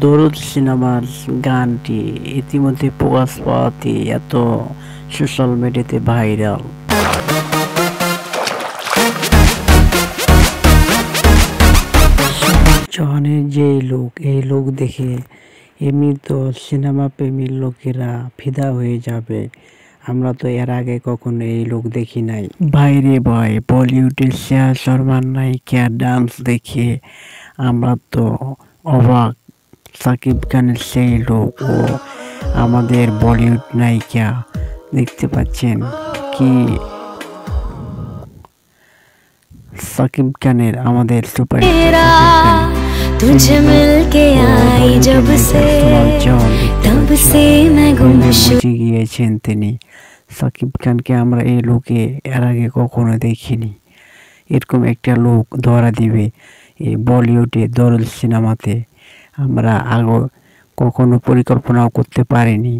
দরুদ সিনেমার গানটি ইতিমধ্যে প্রকাশ পাওয়াতে এত সোশ্যাল মিডিয়াতে ভাইরাল। জাহানের যে লোক, এই লোক দেখে এমনি তো সিনেমা প্রেমীর লোকেরা ফিদা হয়ে যাবে। আমরা তো এর আগে কখনো এই লোক দেখি নাই। বাইরে ভাই, বলিউডের শ্রেয়া শর্মার নায়িকা ডান্স দেখে আমরা তো অবাক। সাকিব খানের সেই লোক ও আমাদের বলিউড নায়িকা, দেখতে পাচ্ছেন কি সাকিব খানের আমাদের সুপার तुझे मिलके आई जब से तब से मैं गुमशुदा গিয়েছেন তিনি। সাকিব খানকে আমরা এই লোকে এর আগে কখনো দেখিনি। এরকম একটা লোক ধরা দিবে এই বলিউডে দরুদ সিনেমাতে আমরা আগে কখনো পরিকল্পনাও করতে পারিনি।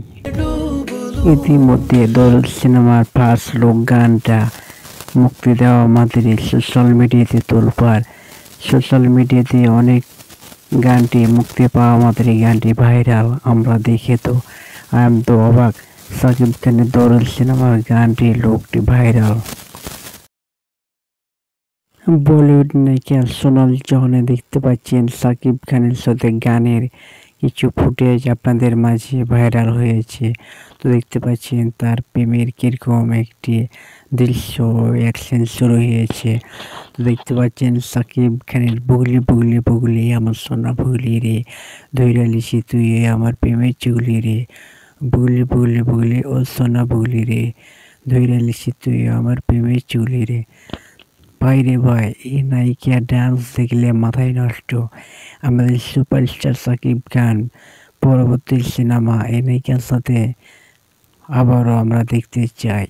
ইতিমধ্যে দরুদ সিনেমার ফার্স্ট লুক গানটা মুক্তি দেওয়া মাত্রই সোশ্যাল মিডিয়াতে তোলপাড়। সোশ্যাল মিডিয়াতে অনেক গানটি মুক্তি পাওয়া মাত্রই গানটি ভাইরাল। আমরা দেখে তো অবাক। সাকিব খানের দরুদ সিনেমার গানটি লোকটি ভাইরাল। বলিউড নায়িকা সোনাল চৌহানে দেখতে পাচ্ছেন সাকিব খানের সাথে গানের কিছু ফুটেজ আপনাদের মাঝে ভাইরাল হয়েছে। তো দেখতে পাচ্ছেন তার প্রেমের কিরকম একটি দৃশ্য অ্যাকশন শুরু হয়েছে। তো দেখতে পাচ্ছেন সাকিব খানের বুগলি বুগলি বুগলি আমার সোনা বুগলি রে, ধৈর্য লিসি তুই আমার প্রেমের চুগলি রে, বুগলি বুগলি বুগলি ও সোনা বুগলি রে, ধৈর্য লিসি তুই আমার প্রেমের চুগলি রে। ভাইরে ভাই, এই নায়িকা ডান্স দেখলে মাথায় নষ্ট। আমাদের সুপারস্টার সাকিব খান পরবর্তী সিনেমা এই নায়িকার সাথে আবারও আমরা দেখতে চাই।